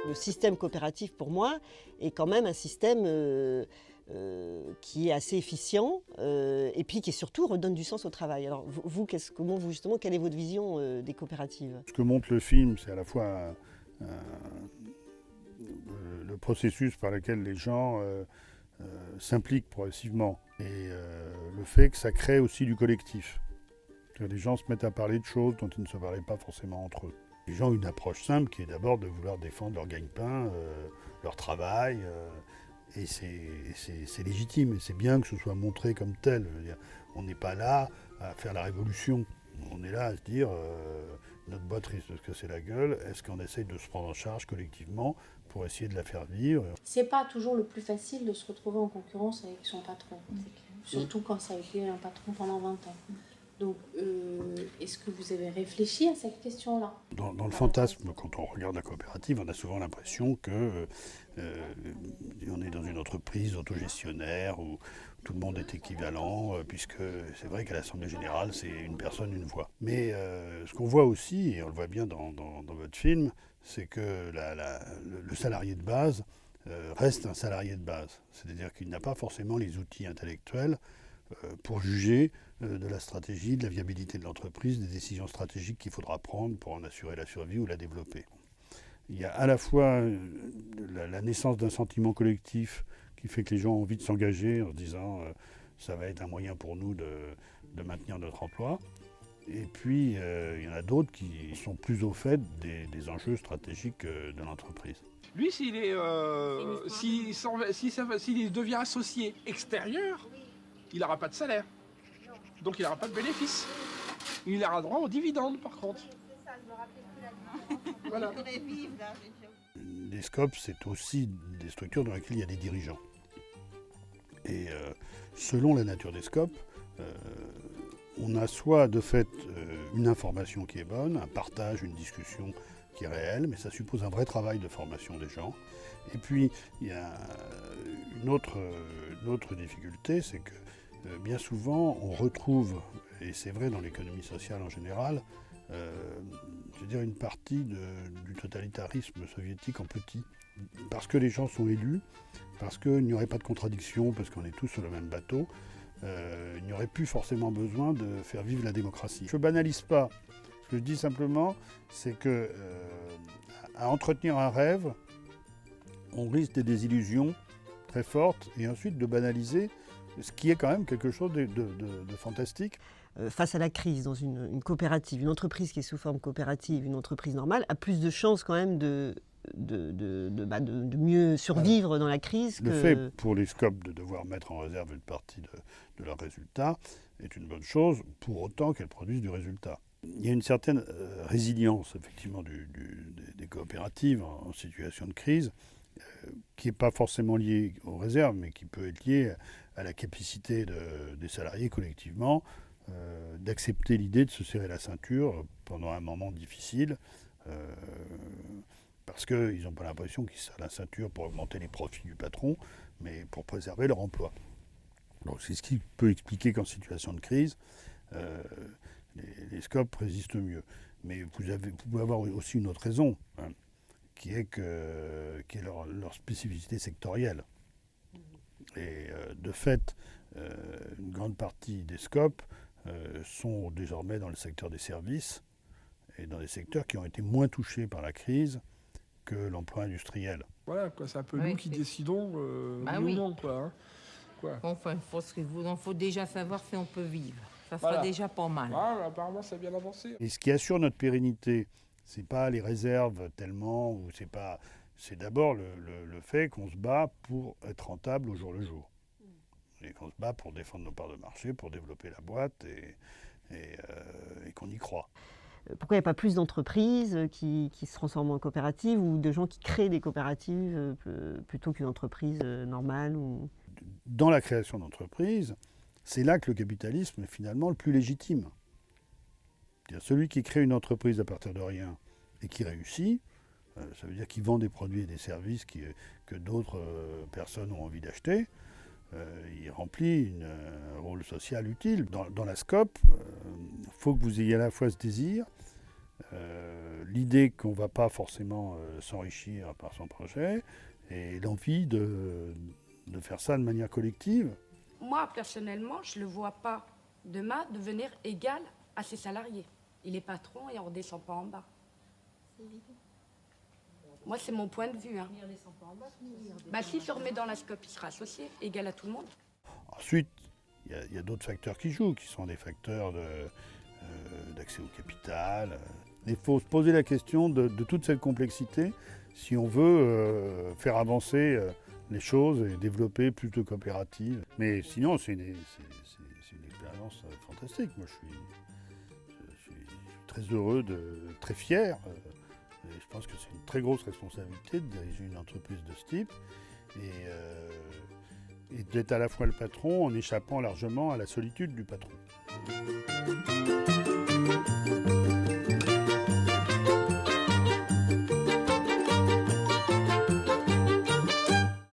Le système coopératif, pour moi, est quand même un système qui est assez efficient et puis qui surtout redonne du sens au travail. Alors vous, justement, quelle est votre vision des coopératives? Ce que montre le film, c'est à la fois le processus par lequel les gens s'impliquent progressivement et le fait que ça crée aussi du collectif. Les gens se mettent à parler de choses dont ils ne se parlaient pas forcément entre eux. Les gens ont une approche simple qui est d'abord de vouloir défendre leur gagne-pain, leur travail, et c'est légitime, et c'est bien que ce soit montré comme tel. Je veux dire, on n'est pas là à faire la révolution, on est là à se dire notre boîte risque de se casser la gueule, est-ce qu'on essaye de se prendre en charge collectivement pour essayer de la faire vivre? C'est pas toujours le plus facile de se retrouver en concurrence avec son patron, surtout quand ça a été un patron pendant 20 ans. Donc, est-ce que vous avez réfléchi à cette question-là? Dans le fantasme, quand on regarde la coopérative, on a souvent l'impression que on est dans une entreprise autogestionnaire où tout le monde est équivalent, puisque c'est vrai qu'à l'Assemblée Générale, c'est une personne, une voix. Mais ce qu'on voit aussi, et on le voit bien dans votre film, c'est que le salarié de base reste un salarié de base. C'est-à-dire qu'il n'a pas forcément les outils intellectuels pour juger de la stratégie, de la viabilité de l'entreprise, des décisions stratégiques qu'il faudra prendre pour en assurer la survie ou la développer. Il y a à la fois la naissance d'un sentiment collectif qui fait que les gens ont envie de s'engager en se disant ça va être un moyen pour nous de maintenir notre emploi. Et puis il y en a d'autres qui sont plus au fait des enjeux stratégiques de l'entreprise. Lui, s'il devient associé extérieur, il n'aura pas de salaire. Donc il n'aura pas de bénéfice. Il aura droit aux dividendes par contre. C'est ça, je me rappelais plus là. Voilà. Les SCOP, c'est aussi des structures dans lesquelles il y a des dirigeants. Et selon la nature des SCOP, on a soit de fait une information qui est bonne, un partage, une discussion qui est réelle, mais ça suppose un vrai travail de formation des gens. Et puis, il y a une autre difficulté, c'est que bien souvent, on retrouve, et c'est vrai dans l'économie sociale en général, je veux dire une partie du totalitarisme soviétique en petit. Parce que les gens sont élus, parce qu'il n'y aurait pas de contradiction, parce qu'on est tous sur le même bateau, il n'y aurait plus forcément besoin de faire vivre la démocratie. Je ne banalise pas. Ce que je dis simplement, c'est que à entretenir un rêve, on risque des désillusions très fortes et ensuite de banaliser ce qui est quand même quelque chose de fantastique. Face à la crise dans une coopérative, une entreprise qui est sous forme coopérative, une entreprise normale, a plus de chances quand même de mieux survivre dans la crise. Le fait pour les SCOP de devoir mettre en réserve une partie de leurs résultats est une bonne chose, pour autant qu'elles produisent du résultat. Il y a une certaine résilience effectivement des coopératives en situation de crise, qui n'est pas forcément liée aux réserves, mais qui peut être liée à la capacité des salariés collectivement d'accepter l'idée de se serrer la ceinture pendant un moment difficile, parce qu'ils n'ont pas l'impression qu'ils se serrent la ceinture pour augmenter les profits du patron, mais pour préserver leur emploi. Donc c'est ce qui peut expliquer qu'en situation de crise, les SCOP résistent mieux. Mais vous pouvez avoir aussi une autre raison, hein, qui est leur spécificité sectorielle. Et de fait, une grande partie des SCOP sont désormais dans le secteur des services et dans des secteurs qui ont été moins touchés par la crise que l'emploi industriel. Voilà, quoi, c'est un peu nous qui décidons oui. non, quoi, hein. Quoi. Enfin, il faut déjà savoir si on peut vivre. Ça sera déjà pas mal. Ah, apparemment, ça a bien avancé. Et ce qui assure notre pérennité, c'est pas les réserves tellement, ou c'est d'abord le fait qu'on se bat pour être rentable au jour le jour. Et qu'on se bat pour défendre nos parts de marché, pour développer la boîte et qu'on y croit. Pourquoi il n'y a pas plus d'entreprises qui se transforment en coopératives ou de gens qui créent des coopératives plutôt qu'une entreprise normale Dans la création d'entreprises, c'est là que le capitalisme est finalement le plus légitime. C'est-à-dire celui qui crée une entreprise à partir de rien et qui réussit, ça veut dire qu'il vend des produits et des services que d'autres personnes ont envie d'acheter. Il remplit un rôle social utile. Dans la SCOP, il faut que vous ayez à la fois ce désir, l'idée qu'on ne va pas forcément s'enrichir par son projet, et l'envie de faire ça de manière collective. Moi, personnellement, je ne le vois pas demain devenir égal à ses salariés. Il est patron et on ne redescend pas en bas. Moi, c'est mon point de vue. Hein. S'il se remet dans la SCOP, il sera associé, égal à tout le monde. Ensuite, il y a d'autres facteurs qui jouent, qui sont des facteurs d'accès au capital. Il faut se poser la question de toute cette complexité si on veut faire avancer les choses et développer plus de coopératives. Mais sinon, c'est une expérience fantastique. Moi, je suis très heureux, très fier. Et je pense que c'est une très grosse responsabilité de diriger une entreprise de ce type et d'être à la fois le patron en échappant largement à la solitude du patron.